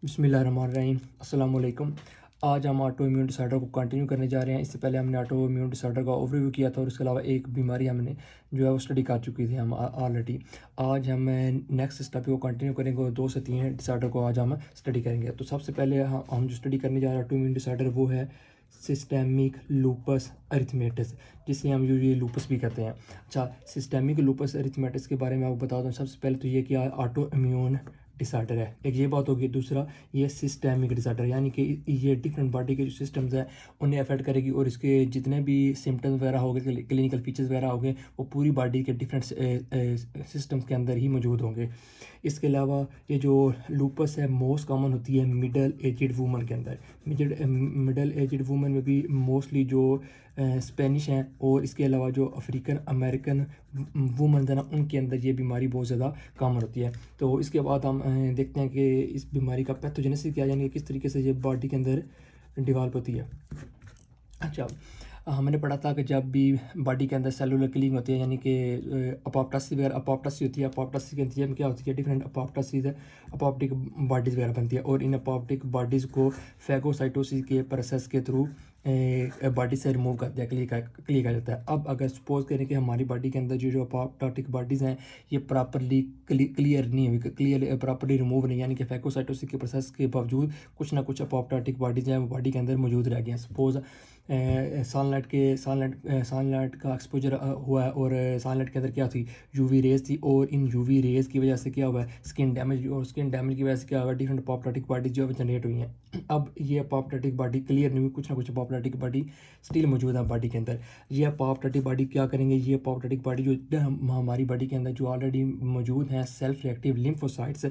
बिस्मिल्लाहिर्रहमानिर्रहीम अस्सलाम वालेकुम। आज हम ऑटो इम्यून डिसऑर्डर को कंटिन्यू करने जा रहे हैं। इससे पहले हमने ऑटो इम्यून डिसऑर्डर का ओवरव्यू किया था और इसके अलावा एक बीमारी हमने जो है वो स्टडी कर चुकी थी हम ऑलरेडी। आज हम नेक्स्ट स्टेप को कंटिन्यू करेंगे और 2 से 3 डिसऑर्डर को आज हम स्टडी करेंगे। तो सबसे पहले हम जो स्टडी करने जा रहे हैं ऑटो इम्यून डिसऑर्डर वो है सिस्टेमिक लूपस अरिथमेटिस, जिसे हम यूजुअली लूपस भी कहते हैं। अच्छा, सिस्टेमिक लूपस अरिथमेटिस के बारे में आपको बता दूँ। सबसे पहले तो ये कि ऑटो इम्यून डिसऑर्डर है, एक ये बात होगी। दूसरा, ये सिस्टेमिक डिसऑर्डर यानी कि ये डिफरेंट बॉडी के जो सिस्टम्स हैं उन्हें अफेक्ट करेगी और इसके जितने भी सिम्टम्स वगैरह हो गए, क्लिनिकल फीचर्स वगैरह हो गए, वो पूरी बॉडी के डिफरेंट सिस्टम्स के अंदर ही मौजूद होंगे। इसके अलावा ये जो लूपस है मोस्ट कॉमन होती है मिडल एजड वूमन के अंदर। मिडल एजड वूमन में भी मोस्टली जो स्पेनिश हैं और इसके अलावा जो अफ्रीकन अमेरिकन वूमन है ना, उनके अंदर ये बीमारी बहुत ज़्यादा कॉमन होती है। तो इसके बाद हम देखते हैं कि इस बीमारी का पैथोजेनेसिस क्या, यानी कि किस तरीके से ये बॉडी के अंदर डिवेल्प होती है। अच्छा, हमने पढ़ा था कि जब भी बॉडी के अंदर सेलुलर किलिंग होती है, यानी कि अपोप्टोसिस वगैरह अपोप्टोसिस होती है। अपोप्टोसिस के नतीजे में क्या होती है, डिफरेंट अपोप्टोसिस अपोप्टिक बॉडीज़ वगैरह बनती है और इन अपोप्टिक बॉडीज़ को फैगोसाइटोसिस के प्रोसेस के थ्रू बॉडी से रिमूव कर दिया, क्लियर कर जाता है। अब अगर सपोज करें कि हमारी बॉडी के अंदर जो अपोप्टोटिक बॉडीज़ हैं ये प्रॉपरली क्लियर नहीं हुई, क्लियर प्रॉपरली रिमूव नहीं, यानी कि फैगोसाइटोसिस के प्रोसेस के बावजूद कुछ ना कुछ अपोप्टोटिक बॉडीज़ हैं वो बॉडी के अंदर मौजूद रह गए हैं। सपोज सनलाइट का एक्सपोजर हुआ है और सनलाइट के अंदर क्या थी, यूवी रेज थी, और इन यूवी रेज की वजह से क्या हुआ है, स्किन डैमेज, और स्किन डैमेज की वजह से क्या हुआ, डिफरेंट अपोप्टोटिक बॉडीज जो है जनरेट हुई हैं। अब ये अपोप्टोटिक बॉडी क्लियर नहीं हुई, कुछ ना कुछ अपोप्टोटिक बॉडी स्टिल मौजूद है बॉडी के अंदर। ये अपोप्टोटिक बॉडी क्या करेंगे, ये अपोप्टोटिक बॉडी जो हमारी बॉडी के अंदर जो ऑलरेडी मौजूद हैं self reactive lymphocytes,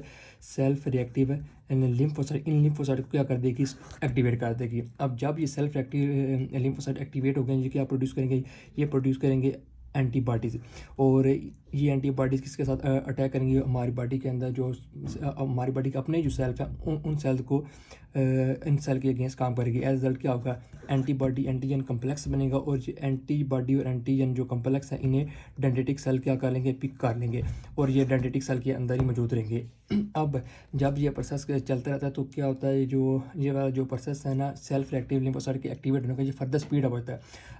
self reactive lymphocyte, इन लिम्फोसाइट को क्या कर देगी, एक्टिवेट कर देगी। अब जब ये सेल्फ रिएक्टिव लिम्फोसाइट एक्टिवेट हो गए, ये क्या प्रोड्यूस करेंगे, ये प्रोड्यूस करेंगे एंटीबॉडीज़। और ये एंटीबॉडीज़ किसके साथ अटैक करेंगी, हमारी बॉडी के अंदर जो हमारी बॉडी के अपने जो सेल्फ हैं उन सेल को इन सेल के अगेंस्ट काम करेगी। एज रिजल्ट क्या होगा, एंटीबॉडी एंटीजन कम्प्लेक्स बनेगा और जो एंटीबॉडी और एंटीजन जो कम्प्लेक्स है इन्हें डेंड्रिटिक सेल क्या कर लेंगे, पिक कर लेंगे और ये डेंड्रिटिक सेल के अंदर ही मौजूद रहेंगे। अब जब ये प्रोसेस चलता रहता है तो क्या होता है, ये वाला जो प्रोसेस है ना सेल्फ रिएक्टिव लिम्फोसाइट के एक्टिवेट होने का, ये फर्दर स्पीड अप होता है।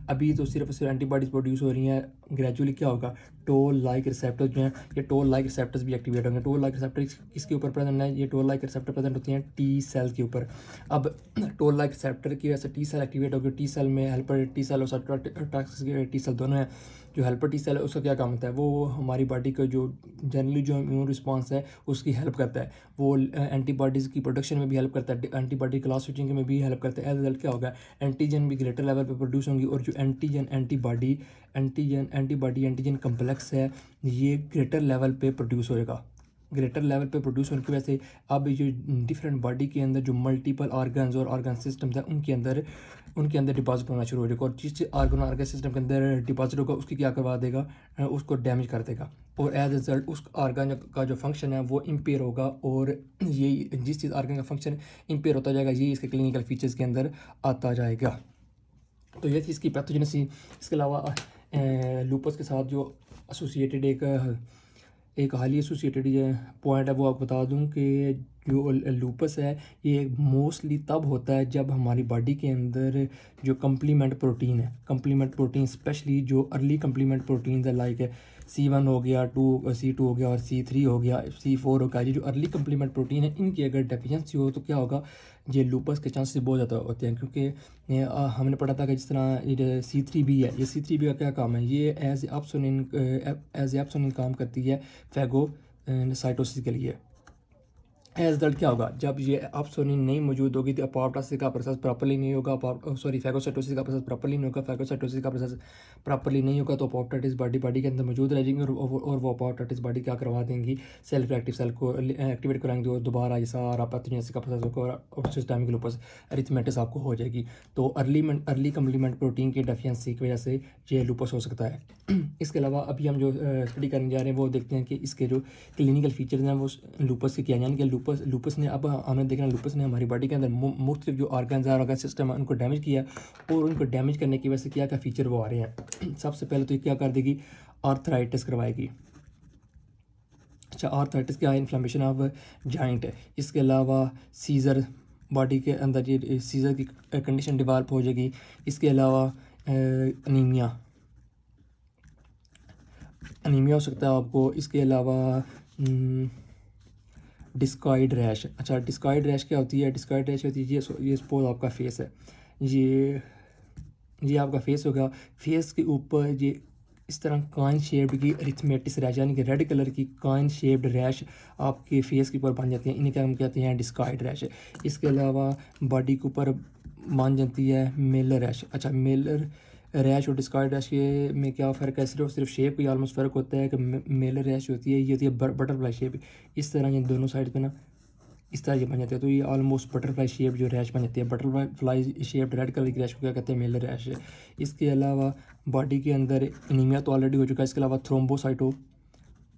अभी तो सिर्फ एंटीबॉडीज प्रोड्यूस हो रही हैं, ग्रेजुअली क्या होगा, टोल लाइक रिसेप्टर्स जो हैं ये टोल लाइक रिसेप्टर्स भी एक्टिवेट होंगे। टोल लाइक रिसेप्टर किसके ऊपर प्रेजेंट है, ये टोल लाइक रिसेप्टर प्रेजेंट होती हैं टी सेल के ऊपर। अब टोल लाइक रिसेप्टर की वजह से टी सेल एक्टिवेट होगी। टी सेल में हेल्पर टी सेल और टॉक्सिक टी सेल दोनों हैं। जो हेल्पर टी सेल है उसका क्या काम होता है, वो हमारी बॉडी का जो जनरली जो इम्यून रिस्पॉन्स है उसकी हेल्प करता है। वो एंटीबॉडीज़ की प्रोडक्शन में भी हेल्प करता है, एंटीबॉडी क्लास स्विचिंग में भी हेल्प करता है। एज रिजल्ट क्या होगा, एंटीजन भी ग्रेटर लेवल पे प्रोड्यूस होंगी और जो एंटीबॉडी एंटीजन कम्प्लेक्स है ये ग्रेटर लेवल पे प्रोड्यूस होएगा। ग्रेटर लेवल पे प्रोड्यूस होने की वजह से अब ये डिफरेंट बॉडी के अंदर जो मल्टीपल ऑर्गन्स और ऑर्गन सिस्टम्स हैं उनके अंदर डिपॉजिट होना शुरू हो जाएगा और जिस ऑर्गन सिस्टम के अंदर डिपॉजिट होगा उसकी क्या करवा देगा, उसको डैमेज कर देगा और एज रिजल्ट उस ऑर्गन का जो फंक्शन है वो इम्पेयर होगा। और ये जिस चीज़ ऑर्गन का फंक्शन इम्पेयर होता जाएगा ये इसके क्लिनिकल फीचर्स के अंदर आता जाएगा। तो ये थी इसकी पैथोजेनेसिस। इसके अलावा लूपस के साथ जो एसोसिएटेड एक हाईली एसोसिएटेड पॉइंट है वो आपको बता दूं कि जो लूपस है ये मोस्टली तब होता है जब हमारी बॉडी के अंदर जो कंप्लीमेंट प्रोटीन है, कंप्लीमेंट प्रोटीन स्पेशली जो अर्ली कंप्लीमेंट प्रोटीन है लाइक C1 हो गया, C2 हो गया और C3 हो गया, C4 हो गया, ये जो अर्ली कंप्लीमेंट प्रोटीन है इनकी अगर डेफिशिएंसी हो तो क्या होगा, ये लूपस के चांसेस बहुत ज़्यादा होते हैं। क्योंकि हमने पढ़ा था कि जिस तरह ये C3B है, ये C3B का क्या काम है, ये एज एप्सोनिन काम करती है फैगोसाइटोसिस के लिए। एज रिजल्ट क्या होगा, जब ये एप्सोनिन नहीं मौजूद होगी तो अपोप्टोसिस का प्रोसेस प्रॉपर्ली नहीं होगा, फैगोसाइटोसिस का प्रोसेस प्रॉपर्ली नहीं होगा, फैगोसाइटोसिस का प्रोसेस प्रॉपर्ली नहीं होगा तो अपोप्टोटिस बॉडी के अंदर मौजूद रह जाएंगी और वो अपोप्टोटिस बॉडी क्या करवा देंगी, सेल्फ रिएक्टिव सेल को एक्टिवेट कराएंगे और दोबारा ये सारा पैथोजेनेसिस का प्रोसेस होगा और सिस्टेमिक लूपस अरिथमेटिस आपको हो जाएगी। तो अर्ली कंप्लीमेंट प्रोटीन की डेफिशिएंसी की वजह से ये लूपस हो सकता है। इसके अलावा अभी हम जो स्टडी करने जा रहे हैं वो देखते हैं कि इसके जो क्लिनिकल फीचर्स हैं वो लूपस के क्या, यानी कि लूपस ने, अब हमें देखना लूपस ने हमारी बॉडी के अंदर मुख्तलिफ जो ऑर्गन्स और ऑर्गन सिस्टम है उनको डैमेज किया और उनको डैमेज करने की वजह से क्या क्या फीचर वो आ रहे हैं। सबसे पहले तो ये क्या कर देगी, आर्थराइटिस करवाएगी। अच्छा, आर्थराइटिस क्या है? इन्फ्लेमेशन ऑफ जॉइंट है। इसके अलावा सीज़र, बॉडी के अंदर ये सीज़र की कंडीशन डेवलप हो जाएगी। इसके अलावा अनीमिया अनीमिया हो सकता है आपको। इसके अलावा डिस्कॉइड रैश। अच्छा, डिस्कॉइड रैश क्या होती है? डिस्कॉइड रैश होती है ये सपोज आपका फेस है, ये आपका फेस होगा। फेस के ऊपर ये इस तरह काइन शेप्ड की अरिथमेटिस रैश, यानी कि रेड कलर की काइन शेप्ड रैश आपके फेस के ऊपर बन जाती हैं, इन्हें क्या हम कहते हैं? Discoid rash. इसके अलावा बॉडी के ऊपर बन जाती है मेलर रैश। अच्छा, मेलर रैश और डिस्कॉइड रैश के में क्या फ़र्क है? सिर्फ शेप ही ऑलमोस्ट फ़र्क होता है कि मेलर रैश होती है, ये होती है बटरफ्लाई शेप। इस तरह ये दोनों साइड पे ना इस तरह ये बन जाते हैं, तो ये ऑलमोस्ट बटरफ्लाई शेप जो रैश बन जाती है, बटरफ्लाई शेप रेड कलर की रैश को क्या कहते हैं? मेलर रैश है। इसके अलावा बॉडी के अंदर एनीमिया तो ऑलरेडी हो चुका है। इसके अलावा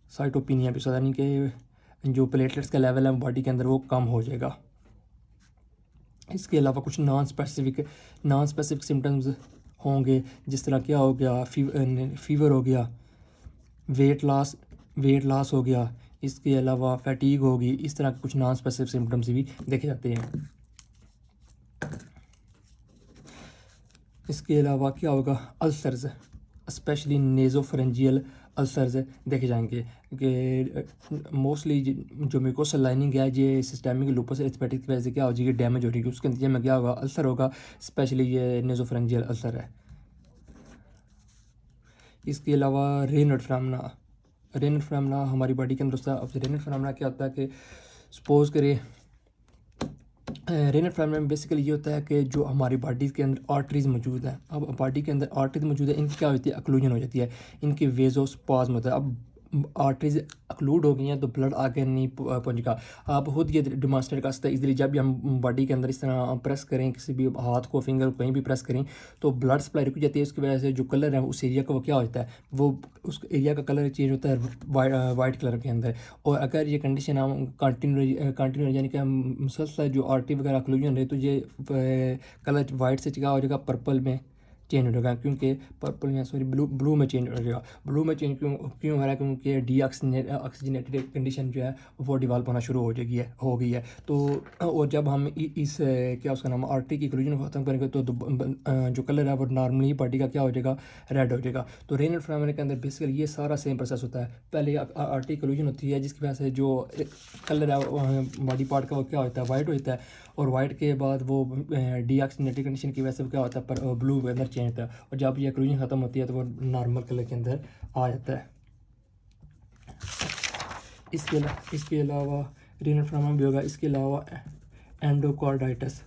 साइटोपिनिया भी, यानी कि जो प्लेटलेट्स का लेवल है बॉडी के अंदर वो कम हो जाएगा। इसके अलावा कुछ नॉन स्पेसिफिक सिम्टम्स होंगे, जिस तरह क्या हो गया? फीवर हो गया, वेट लॉस हो गया। इसके अलावा फैटीग होगी। इस तरह के कुछ नॉन स्पेसिफिक सिम्टम्स भी देखे जाते हैं। इसके अलावा क्या होगा? अल्सर्स, स्पेशली नेज़ोफरेंजियल अल्सर्स देखे जाएंगे कि मोस्टली जो म्यूकोसल लाइनिंग है ये सिस्टेमिक लूपस एरिथमेटिक की वजह से क्या हो जाएगी? डैमेज हो जाएगी। उसके नतीजे में क्या होगा? अल्सर होगा, स्पेशली ये नेज़ोफरेंजियल अल्सर है। इसके अलावा रेनल्ड फिनोमेना हमारी बॉडी के अंदर होता है। अब रेनल्ड फिनोमेना क्या होता है कि सपोज करें, रेनल फिनोमेना में बेसिकली ये होता है कि जो हमारी बॉडी के अंदर आर्टरीज मौजूद हैं, अब बॉडी के अंदर आर्टरीज मौजूद है, इनकी क्या होती है? अक्लूजन हो जाती है, इनकी वेज़ोस्पाज़्म होता है। अब आर्टरीज अक्लूड हो गई हैं तो ब्लड आगे नहीं पहुंचेगा। आप खुद ये डिमॉन्स्ट्रेट कर सकते हैं इजीली। जब भी हम बॉडी के अंदर इस तरह प्रेस करें, किसी भी हाथ को, फिंगर को कहीं भी प्रेस करें तो ब्लड सप्लाई रुक जाती है। उसकी वजह से जो कलर है उस एरिया का वो क्या होता है? वो उस एरिया का कलर चेंज होता है वाइट कलर के अंदर। और अगर ये कंडीशन हम कंटिन्यू यानी कि हम मुसलसल जो आर्टरी वगैरह अक्लूजन रहे तो ये कलर वाइट से क्या हो जाएगा? पर्पल में चेंज हो जाएगा, क्योंकि पर्पल या सॉरी ब्लू में चेंज हो जाएगा। ब्लू में चेंज क्यों हो रहा है? क्योंकि ऑक्सीजनेटेड कंडीशन जो है वो डिवेल्प होना शुरू हो गई है। तो और जब हम इस क्या उसका नाम आर्टरी की क्लूजन को ख़त्म करेंगे तो जो कलर है वो नॉर्मली बॉडी का क्या हो जाएगा? रेड हो जाएगा। तो रेनल फिनोमेना के अंदर बेसिकली ये सारा सेम प्रोसेस होता है। पहले आर्टरी क्लूजन होती है जिसकी वजह से जो कलर है बॉडी पार्ट का वो क्या होता है? वाइट होता है। और वाइट के बाद वो डीऑक्सीजनेटेड कंडीशन की वजह से क्या होता है? पर ब्लू के अंदर चेंज होता है। और जब ये क्लूजन ख़त्म होती है तो वो नॉर्मल कलर के अंदर आ जाता है। इसके अलावा रेनल फिनोमेना भी होगा। इसके अलावा एंडोकार्डाइटिस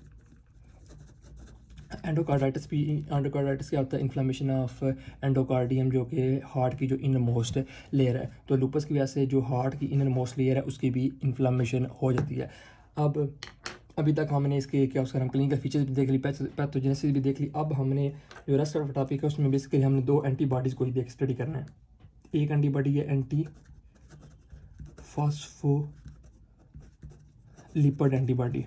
क्या होता है? इन्फ्लेमेशन ऑफ एंडोकार्डियम, जो कि हार्ट की जो इनर मोस्ट लेयर है। तो लूपस की वजह से जो हार्ट की इनर मोस्ट लेयर है उसकी भी इन्फ्लेमेशन हो जाती है। अब अभी तक हमने इसके क्या उसका नाम क्लिनिकल फीचर्स भी देख ली, पैथोजेनेसिस भी देख ली। अब हमने जो रेस्ट ऑफ टॉपिक है उसमें बेसिकली हमने 2 एंटीबॉडीज़ को ही स्टडी करना है। एक एंटीबॉडी है एंटी फास्फोलिपिड एंटीबॉडी।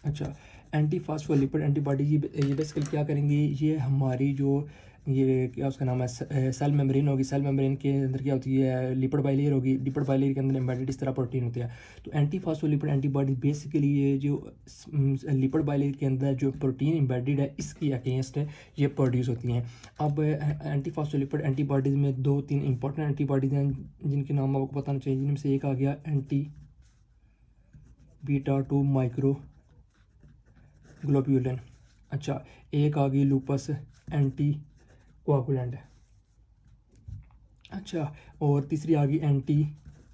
अच्छा, एंटी फास्फोलिपिड एंटीबॉडी ये बेसिकली क्या करेंगी? ये हमारी जो ये क्या उसका नाम है सेल मेम्ब्रेन होगी। सेल मेम्ब्रेन के अंदर क्या होती है? लिपिड बाइलेयर होगी। लिपिड बाइलेयर के अंदर एम्बेडेड इस तरह प्रोटीन होते हैं। तो एंटी फास्फोलिपिड एंटीबॉडी बेसिकली ये जो लिपिड बाइलेयर के अंदर जो प्रोटीन एम्बेडेड है इसकी अगेंस्ट ये प्रोड्यूस होती हैं। अब एंटी फास्फोलिपिड एंटीबॉडीज़ में 2-3 इंपॉर्टेंट एंटीबॉडीज़ हैं जिनके नाम आपको बताना चाहिए। जिनमें से एक आ गया एंटी बीटा 2 माइक्रो ग्लोब्यूलिन। अच्छा, एक आ गई लूपस एंटी कोआगुलेंट। अच्छा, और तीसरी आ गई एंटी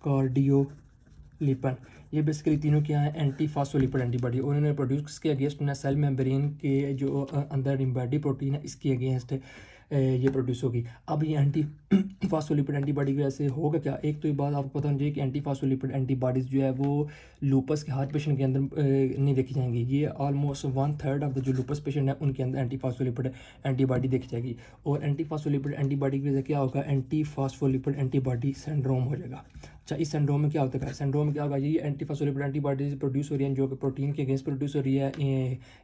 कार्डियोलिपन। ये बेसिकली तीनों क्या है? Anti phospholipid antibody. और उन्होंने प्रोड्यूस किसके अगेंस्ट? उन्हें सेल मेम्ब्रेन के जो अंदर एम्बेडेड प्रोटीन है इसके अगेंस्ट ये प्रोड्यूस होगी। अब ये एंटी फास्फोलिपिड एंटीबॉडी की वजह से होगा क्या? एक तो ये बात आपको पता होनी चाहिए कि एंटी फास्फोलिपिड एंटीबॉडीज़ जो है वो लूपस के हार्ट पेशेंट के अंदर नहीं देखी जाएंगी। ये ऑलमोस्ट 1/3 ऑफ द जो लूपस पेशेंट है उनके अंदर एंटी फास्फोलिपिड एंटीबॉडी देखी जाएगी। और एंटी फास्फोलिपिड एंटीबॉडी की वजह से क्या होगा? एंटी फास्फोलिपिड एंटीबॉडी सिंड्रोम हो जाएगा। अच्छा, इस सिंड्रोम में क्या होता है? सिंड्रोम में क्या होगा? ये एंटीफॉस्फोलिपिड एंटीबॉडीज प्रोड्यूस हो रही हैं जो कि प्रोटीन के अगेंस्ट प्रोड्यूस हो रही है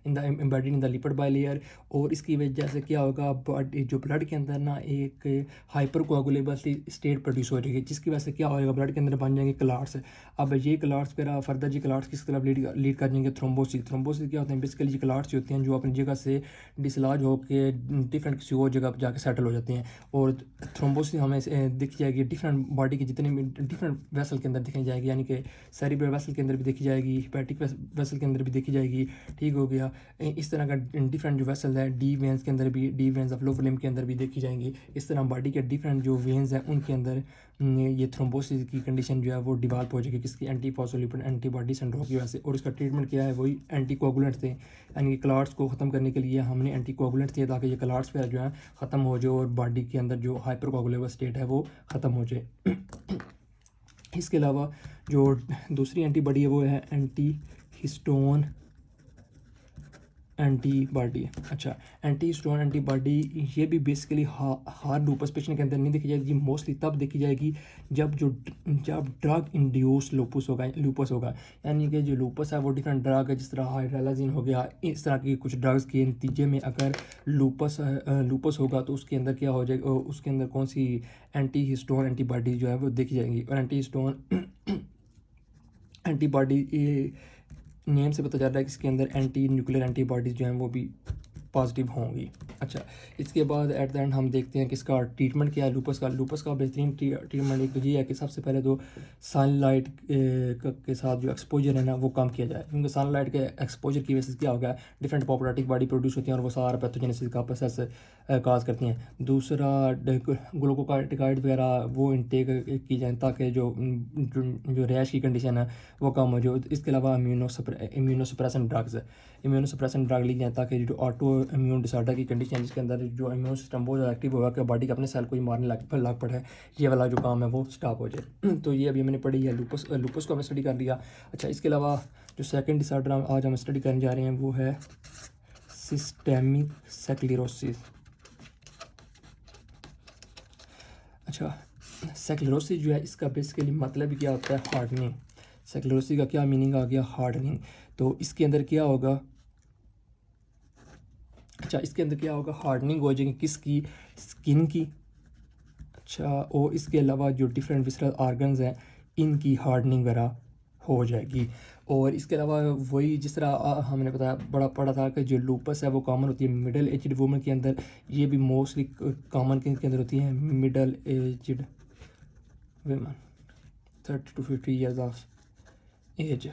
in the embedded in the lipid bilayer, और इसकी वजह से क्या होगा? जो ब्लड के अंदर ना एक हाइपर कोagulable स्टेट प्रोड्यूस हो रही है, जिसकी वजह से क्या होगा? ब्लड के अंदर बन जाएंगे क्लाट्स। अब ये क्लाट्स फिर फर्दर जी क्लाट्स किस तरफ लीड कर जाएंगे? थ्रोम्बोसिस। थ्रोम्बोसिस क्या होते हैं? बेसिकली ये क्लाट्स होते हैं जो अपनी जगह से डिसलॉज होकर डिफरेंट किसी और जगह पर जाकर सेटल हो जाते हैं, और थ्रोम्बोसिस हमें दिखी जाएगी डिफरेंट बॉडी के जितने भी डिफरेंट वेसल के अंदर दिखाई जाएगी, यानी कि सेरिब्रल वेसल के अंदर भी देखी जाएगी, हेपेटिक वेसल के अंदर भी देखी जाएगी। ठीक हो गया। इस तरह का डिफरेंट जो वेसल है डी वेंस के अंदर भी, the veins of lower limb के अंदर भी देखी जाएंगी। इस तरह बॉडी के डिफरेंट जो वेन्स हैं उनके अंदर ये थ्रोम्बोसिस की कंडीशन जो है वो डिवेल्प हो जाएगी, किसकी? एंटीफॉस्फोलिपिड एंटीबॉडी सिंड्रोम की वजह से। और इसका ट्रीटमेंट क्या है? वही एंटीकोगुलेंट्स थे, यानी कि क्लाट्स को ख़त्म करने के लिए हमने एंटीकोगुलेंट्स दिए ताकि ये क्लाट्स फिर जो है ख़त्म हो जाए और बॉडी के अंदर जो हाइपर कोagulable स्टेट है वो ख़त्म हो जाए। इसके अलावा जो दूसरी एंटीबॉडी है वो है एंटी हिस्टोन एंटीबॉडी। अच्छा, एंटी हिस्टोन एंटीबॉडी ये भी बेसिकली हार्ड लूपस पेशेंट के अंदर नहीं देखी जाएगी, मोस्टली तब देखी जाएगी जब ड्रग इंड्यूस लूपस होगा, यानी कि जो लूपस है वो डिफरेंट ड्रग है, जिस तरह हाइड्रोलाजिन हो गया, इस तरह की कुछ ड्रग्स के नतीजे में अगर लूपस होगा तो उसके अंदर क्या हो जाएगा? उसके अंदर कौन सी एंटी हिस्टोन एंटीबॉडी जो है वो देखी जाएंगी। और एंटी हिस्टोन एंटीबॉडी नेम से पता चल रहा है कि इसके अंदर एंटी न्यूक्लियर एंटीबॉडीज़ जो हैं वो भी पॉजिटिव होंगी। अच्छा, इसके बाद एट द एंड हम देखते हैं कि इसका ट्रीटमेंट क्या है लूपस का बेहतरीन ट्रीटमेंट एक तो ये है कि सबसे पहले तो सनलाइट के साथ जो एक्सपोजर है ना वो कम किया जाए, क्योंकि सनलाइट के एक्सपोजर की वजह से क्या होगा? डिफरेंट पॉपुलेटिक बॉडी प्रोड्यूस होती हैं और वो सारा पैथोजेनेसिस का प्रोसेस काज करती हैं। दूसरा, ग्लूकोकार्टिकाइड वगैरह वो इनटेक की जाए ताकि जो रैश की कंडीशन है वो कम हो जाए। इसके अलावा इम्यूनोसप्रेसेंट ड्रग ली जाए ताकि जो ऑटो इम्यून डिसऑर्डर की कंडीशन जिसके अंदर जो इम्यून सिस्टम बहुत ज़्यादा एक्टिव होगा कि बॉडी के अपने सेल को ही मारने लग पड़ा है, ये वाला जो काम है वो स्टॉप हो जाए। तो ये अभी मैंने पढ़ी है लूपस को हमने स्टडी कर लिया। अच्छा, इसके अलावा जो सेकंड डिसऑर्डर आज हम स्टडी करने जा रहे हैं वो है सिस्टेमिक स्क्लेरोसिस। अच्छा, स्क्लेरोसिस जो है इसका बेसिकली मतलब क्या होता है? हार्डनिंग। स्क्लेरोसिस का क्या मीनिंग आ गया? हार्डनिंग। तो इसके अंदर क्या होगा? अच्छा, इसके अंदर क्या होगा? हार्डनिंग हो जाएगी किसकी? स्किन की। अच्छा, और इसके अलावा जो डिफरेंट विसरल ऑर्गन्स हैं इनकी हार्डनिंग वगैरह हो जाएगी। और इसके अलावा वही जिस तरह हमने बताया बड़ा पड़ा था कि जो लूपस है वो कॉमन होती है मिडल एजड वुमेन के अंदर, ये भी मोस्टली कॉमन के अंदर होती है middle aged women 30 to 50 years of age.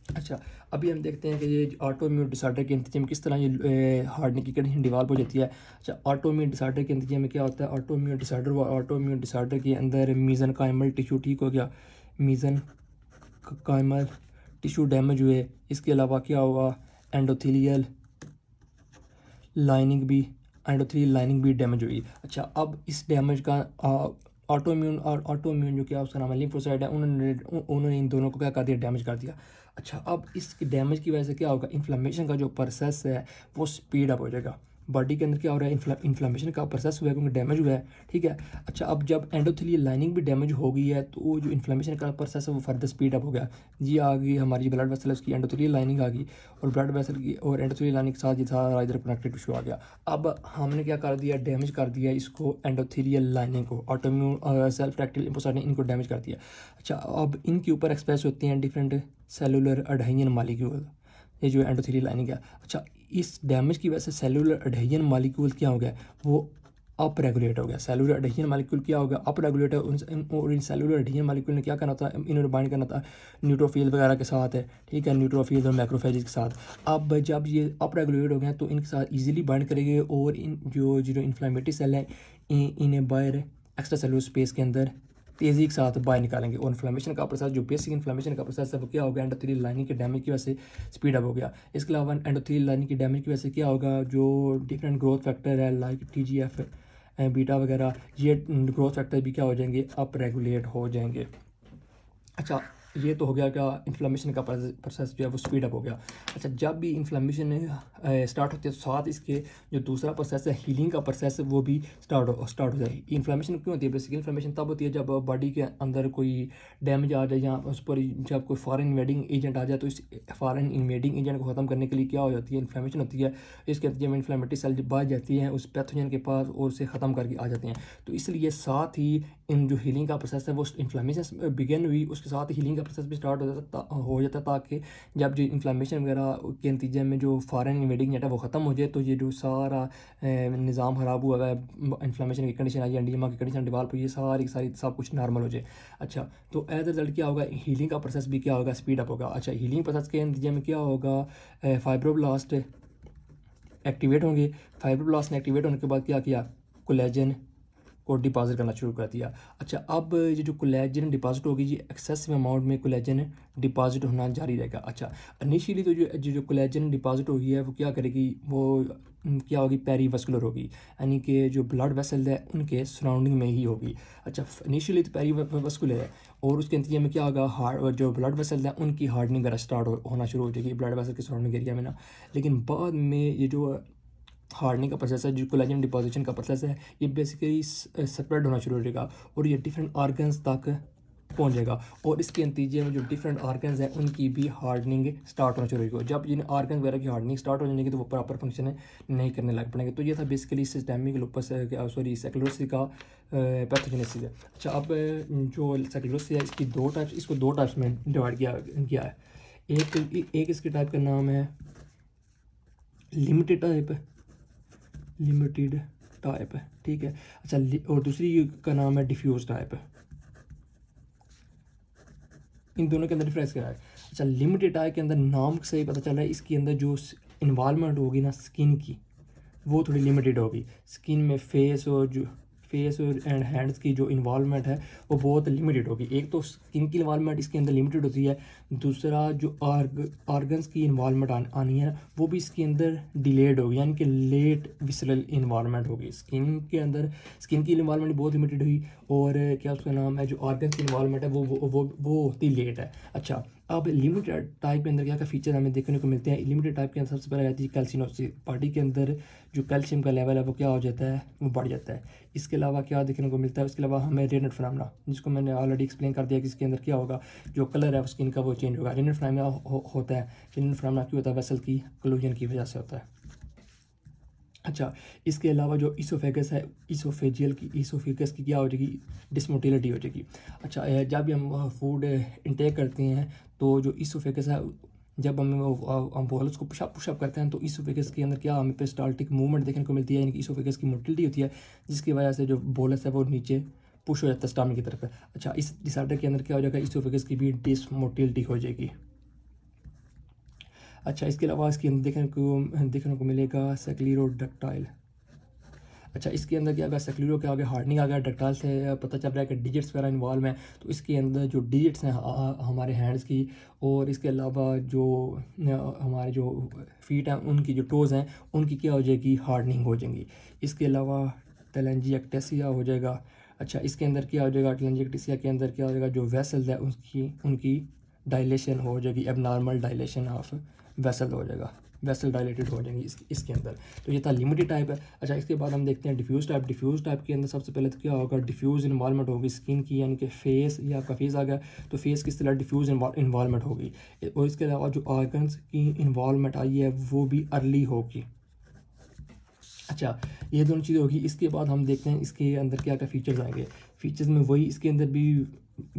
अच्छा, अभी हम देखते हैं कि ये ऑटो इम्यून डिसऑर्डर के नतीजे में किस तरह ये हार्डनिंग की कंडीशन डिवेल्प हो जाती है। अच्छा, ऑटो इम्यून डिसऑर्डर के नतीजे में क्या होता है? ऑटो इम्यून डिसऑर्डर के अंदर मीज़नकाइमल टिश्यू ठीक हो गया, मीज़नकाइमल टिश्यू डैमेज हुए। इसके अलावा क्या होगा? एंडोथेलियल लाइनिंग भी डैमेज हुई। अच्छा, अब इस डैमेज का ऑटो इम्यून जो क्या उसका नाम है लिम्फोसाइट है, उन्होंने इन दोनों को क्या कर दिया? डैमेज कर दिया। अच्छा, अब इस डैमेज की वजह से क्या होगा? इन्फ्लेमेशन का जो प्रोसेस है वो स्पीड अप हो जाएगा। बॉडी के अंदर क्या हो रहा है? इन्फ्लेमेशन का प्रोसेस हुआ है क्योंकि डैमेज हुआ है। ठीक है। अच्छा, अब जब एंडोथेलियल लाइनिंग भी डैमेज हो गई है तो वो जो इन्फ्लेमेशन का प्रोसेस है वो फर्दर स्पीड अप हो गया। ये आ गई हमारी ब्लड वेसल, उसकी एंडोथेलियल लाइनिंग आ गई और ब्लड वेसल की और एंडोथेलियल लाइनिंग के साथ ये सारा इधर कनेक्टिव टिश्यू आ गया। अब हमने क्या कर दिया? डैमेज कर दिया इसको, एंडोथेलियल लाइनिंग को। ऑटोइम्यून सेल्फ रेक्टल लिम्फोसाइट ने इनको डैमेज कर दिया। अच्छा, अब इनके ऊपर एक्सप्रेस होते हैं डिफरेंट सेलुलर अडहेनियन मॉलिक्यूल, ये जो एंडोथेलियल लाइनिंग है। अच्छा, इस डैमेज की वजह से सेलुलर अडहेनियन मॉलिक्यूल क्या हो गया? वो अप रेगुलेट हो गया। सेलुलर अडहेनियन मॉलिक्यूल क्या हो गया? अप रेगुलेट है। और इन सेलुलर अडहेनियन मॉलिक्यूल ने क्या करना था? इन्होंने बाइंड करना था न्यूट्रोफिल वगैरह के साथ है। ठीक है, न्यूट्रोफिल और मैक्रोफेजेस के साथ। अब जब ये अप रेगुलेट हो गए तो इनके साथ ईजिली बाइंड करेंगे और इन जो इन्फ्लेमेटरी सेल हैं इन्हें बाहर एक्स्ट्रा सेलुलर स्पेस के अंदर तेज़ी के साथ बाहर निकालेंगे। और इन्फ्लेमेशन का प्रोसेस, जो बेसिक इन्फ्लेमेशन का प्रोसेस है वो क्या होगा? एंडोथेलियल लाइनिंग के डैमेज की वजह से स्पीड अप हो गया। इसके अलावा एंडोथेलियल लाइनिंग के डैमेज की वजह से क्या होगा? जो डिफरेंट ग्रोथ फैक्टर है लाइक TGF बीटा वगैरह, ये ग्रोथ फैक्टर भी क्या हो जाएंगे? अप रेगुलेट हो जाएंगे। अच्छा, ये तो हो गया क्या, इन्फ्लेमेशन का प्रोसेस जो है वो स्पीड अप हो गया। अच्छा, जब भी इन्फ्लेमेशन स्टार्ट होती है तो साथ इसके जो दूसरा प्रोसेस है हीलिंग का प्रोसेस, वो भी स्टार्ट हो जाए। इन्फ्लेमेशन क्यों होती है? बेसिकली इन्फ्लेमेशन तब होती है जब बॉडी के अंदर कोई डैमेज आ जाए या उस पर जब कोई फॉरेन इन्वेडिंग एजेंट आ जाए, तो इस फॉरेन इन्वेडिंग एजेंट को ख़त्म करने के लिए क्या हो जाती है, इन्फ्लेमेशन होती है। इसके अंदर जब इन्फ्लेमेटरी सेल जब बढ़ जाती हैं उस पैथोजन के पास और उसे ख़त्म करके आ जाते हैं। तो इसलिए साथ ही इन जो हीलिंग का प्रोसेस है वो इन्फ्लेमेशन बिगिन हुई, उसके साथ हीलिंग का प्रोसेस भी स्टार्ट हो जाता है ताकि जब जो इन्फ्लेमेशन वगैरह के नतीजे में जो फॉरेन इन्वेडिंग एजेंट है वो ख़त्म हो जाए, तो ये जो सारा निज़ाम ख़राब हुआ है, इन्फ्लेमेशन की कंडीशन आई, एंडीमा की कंडीशन डेवलप हुई, ये सारी सारी सब कुछ नॉर्मल हो जाए। अच्छा, तो एज रिजल्ट क्या होगा, हीलिंग का प्रोसेस भी क्या होगा, स्पीड अप होगा। अच्छा, हीलिंग प्रोसेस के नतीजे में क्या होगा, फाइब्रोब्लास्ट एक्टिवेट होंगे। फाइब्रोब्लास्ट ने एक्टिवेट होने के बाद क्या किया, कोलेजन को डिपॉजिट करना शुरू कर दिया। अच्छा, अब ये जो कोलेजन डिपॉजिट होगी, ये एक्सेसिव अमाउंट में कोलेजन डिपॉजिट होना जारी रहेगा। अच्छा, इनिशियली तो जो कोलेजन डिपॉजिट होगी है वो क्या करेगी, वो क्या होगी, पेरीवस्कुलर होगी, यानी कि जो ब्लड वेसल है उनके सराउंडिंग में ही होगी। अच्छा, इनिशियली तो पेरीवस्कुलर है और उसके नतीजे में क्या होगा, हार्ड जो ब्लड वेसल है उनकी हार्डनिंग वगैरह स्टार्ट होना शुरू हो जाएगी ब्लड वेसल के सराउंडिंग एरिया में ना। लेकिन बाद में ये जो हार्डनिंग का प्रोसेस है, जो कोलेजन डिपॉजिशन का प्रोसेस है, ये बेसिकली स्प्रेड होना शुरू हो जाएगा और ये डिफरेंट ऑर्गन्स तक पहुंचेगा और इसके नतीजे में जो डिफरेंट ऑर्गन्स हैं उनकी भी हार्डनिंग स्टार्ट होना शुरू होगी। जब इन ऑर्गन वगैरह की हार्डनिंग स्टार्ट हो जाएगी तो वो प्रॉपर फंक्शन नहीं करने लग पड़ेंगे। तो ये था बेसिकली सिस्टेमिक लूपस सेक्युलोसिस का पैथोजेनेसिस है। अच्छा, अब जो सेक्युलोसिस है इसको दो टाइप्स में डिवाइड किया है। एक इसके टाइप का नाम है लिमिटेड टाइप है, ठीक है। अच्छा, और दूसरी का नाम है डिफ्यूज टाइप है। इन दोनों के अंदर डिफरेंस क्या है? अच्छा, लिमिटेड टाइप के अंदर नाम से ही पता चल रहा है, इसके अंदर जो इन्वॉल्वमेंट होगी ना स्किन की, वो थोड़ी लिमिटेड होगी। स्किन में फेस और एंड हैंड्स की जो इन्वॉल्वमेंट है वो बहुत लिमिटेड होगी। एक तो स्किन की इन्वॉल्वमेंट इसके अंदर लिमिटेड होती है, दूसरा जो ऑर्गन्स की इन्वॉल्वमेंट आनी है वो भी इसके अंदर डिलेड होगी, यानी कि लेट विसरल इन्वॉल्वमेंट होगी स्किन के अंदर। स्किन की इन्वॉल्वमेंट बहुत लिमिटेड हुई और क्या उसका नाम है, जो ऑर्गन्स की इन्वॉल्वमेंट है वो होती लेट है। अच्छा, अब लिमिटेड टाइप के अंदर क्या क्या फीचर हमें देखने को मिलते हैं। लिमिटेड टाइप के अंदर सबसे पहले आती है कैल्सिनोसिस, बॉडी के अंदर जो कैल्शियम का लेवल है वो क्या हो जाता है, वो बढ़ जाता है। इसके अलावा क्या देखने को मिलता है, उसके अलावा हमें रेनट फिनोमेना, जिसको मैंने ऑलरेडी एक्सप्लेन कर दिया कि इसके अंदर क्या होगा, जो कलर है स्किन का वो चेंज होगा। रेनट फिनोमेना होता है, रेनट फिनोमेना क्यों होता है, वेसल की क्लोजन की वजह से होता है। अच्छा, इसके अलावा जो इसोफेगस है, इसोफेगस की क्या हो जाएगी, डिसमोटिलिटी हो जाएगी। अच्छा, जब भी हम फूड इंटेक करते हैं तो जो इसोफेगस है, जब हम बोलस को पुशअप करते हैं तो इसोफेगस के अंदर क्या हमें पेरिस्टाल्टिक मूवमेंट देखने को मिलती है, यानी कि इसोफेगस की मोटिलिटी होती है, जिसकी वजह से जो बोलस है वो नीचे पुश हो जाता है स्टमक की तरफ। अच्छा, इस डिसऑर्डर के अंदर क्या हो जाएगा, इसोफेगस की भी डिसमोटिलिटी हो जाएगी। अच्छा, इसके अलावा इसके अंदर देखने को मिलेगा सेक्लेरोडक्टाइल। अच्छा, इसके अंदर क्या होगा, सेक्लेरो क्या हो गया, हार्डनिंग आ गया। डक्टाइल से पता चल रहा है कि डिजिट्स वगैरह इन्वॉल्व हैं, तो इसके अंदर जो डिजिट्स हैं हमारे हैंड्स की, और इसके अलावा जो हमारे जो फीट हैं उनकी जो टोज़ हैं उनकी क्या हो जाएगी, हार्डनिंग हो जाएंगी। इसके अलावा टेलेंजिएक्टेसिया हो जाएगा। अच्छा, इसके अंदर क्या हो जाएगा, टेलेंजिएक्टेसिया के अंदर क्या हो जाएगा, जो वेसल्स है उनकी डायलेशन हो जाएगी, एबनॉर्मल डायलेशन ऑफ वेसल हो जाएगा, वेसल डायलेटेड हो जाएंगी इसके अंदर। तो ये था लिमिटेड टाइप है। अच्छा, इसके बाद हम देखते हैं डिफ्यूज़ टाइप। डिफ्यूज़ टाइप के अंदर सबसे पहले तो क्या होगा, डिफ्यूज़ इन्वॉल्वमेंट होगी स्किन की, यानी कि फेस, ये आपका फेस आ गया तो फेस किस तरह डिफ्यूज़ इन्वॉल्वमेंट होगी। और इसके अलावा जो ऑर्गन्स की इन्वॉल्वमेंट आई है वो भी अर्ली होगी। अच्छा, ये दोनों चीज़ें होगी। इसके बाद हम देखते हैं इसके अंदर क्या क्या फ़ीचर्स आएंगे। फ़ीचर्स में वही इसके अंदर भी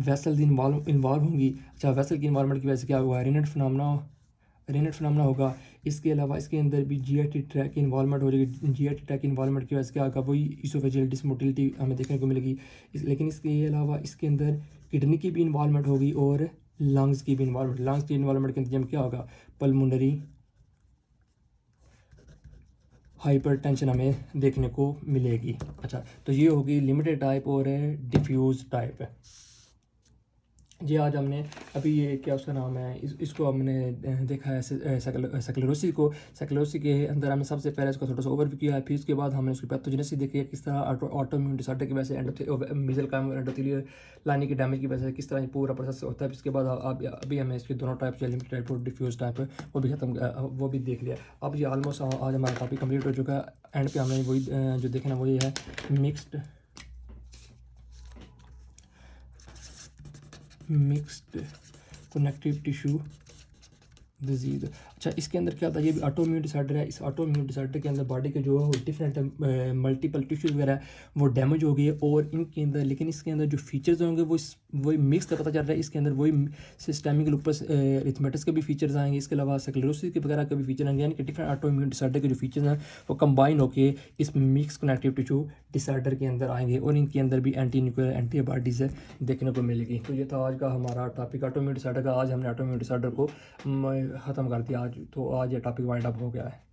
वेसल इन्वॉल्व होंगी। अच्छा, वेसल की इन्वॉल्वमेंट की वजह से क्या हुआ, रेनट फिनोमेना होगा। इसके अलावा इसके अंदर भी जीआईटी ट्रैक की इन्वॉल्वमेंट हो जाएगी। जीआईटी ट्रैक की इन्वॉल्वमेंट की वजह से क्या होगा, वही इसोफेजियल डिसमोटिलिटी हमें देखने को मिलेगी। लेकिन इसके अलावा इसके अंदर किडनी की भी इन्वॉल्वमेंट होगी और लंग्स की भी इन्वॉल्वमेंट। लंग्स की इन्वॉल्वमेंट के अंदर क्या होगा, पल्मोनरी हाइपरटेंशन हमें देखने को मिलेगी। अच्छा, तो ये होगी लिमिटेड टाइप और डिफ्यूज टाइप है। जी आज हमने अभी ये क्या उसका नाम है इसको हमने देखा है सेक्लेरोसिस को। सेक्लेरोसिस के अंदर हमने सबसे पहले इसका थोड़ा सा ओवरव्यू किया है, फिर उसके बाद हमने उसकी पैथोजेनेसिस देखी है, किस तरह ऑटोइम्यून डिसऑर्डर की वजह से मेसेंकाइमल एंडोथेलियल लाइनिंग के डैमेज की वजह से किस तरह ये पूरा प्रोसेस होता है। इसके बाद अभी हमें इसके दोनों टाइप लिमिटेड टाइप और डिफ्यूज टाइप वो भी वो भी देख लिया। अब ये ऑलमोस्ट आज हमारा टॉपिक कंप्लीट हो चुका है। एंड पे हमने वही जो देखना वो ये है मिक्स्ड कनेक्टिव टिश्यू डिजीज़। अच्छा इसके अंदर क्या होता है, ये भी ऑटोइम्यून डिसऑर्डर है। इस ऑटोइम्यून डिसऑर्डर के अंदर बॉडी के जो है वो डिफरेंट मल्टीपल टिश्यूज़ वगैरह है वो डैमेज हो गई है, और इनके अंदर लेकिन इसके अंदर जो फीचर्स होंगे वो वही मिक्स का पता चल रहा है। इसके अंदर वही सिस्टेमिक लूपस एरिथमेटिस के भी फीचर्स आएंगे, इसके अलावा स्क्लेरोसिस के वगैरह के भी फीचर आएंगे, यानी कि डिफरेंट ऑटोइम्यून डिसऑर्डर के जो फीचर्स हैं वो कंबाइन होकर इस मिक्स कनेक्टिव टिश्यू डिसऑर्डर के अंदर आएंगे, और इनके अंदर भी एंटी न्यूक्लियर एंटीबॉडीज़ देखने को मिलेगी। तो ये था आज का हमारा टॉपिक ऑटोइम्यून डिसऑर्डर का। आज हमने ऑटोइम्यून डिसऑर्डर को ख़त्म कर दिया आज, तो आज ये टॉपिक वाइंड अप हो गया है।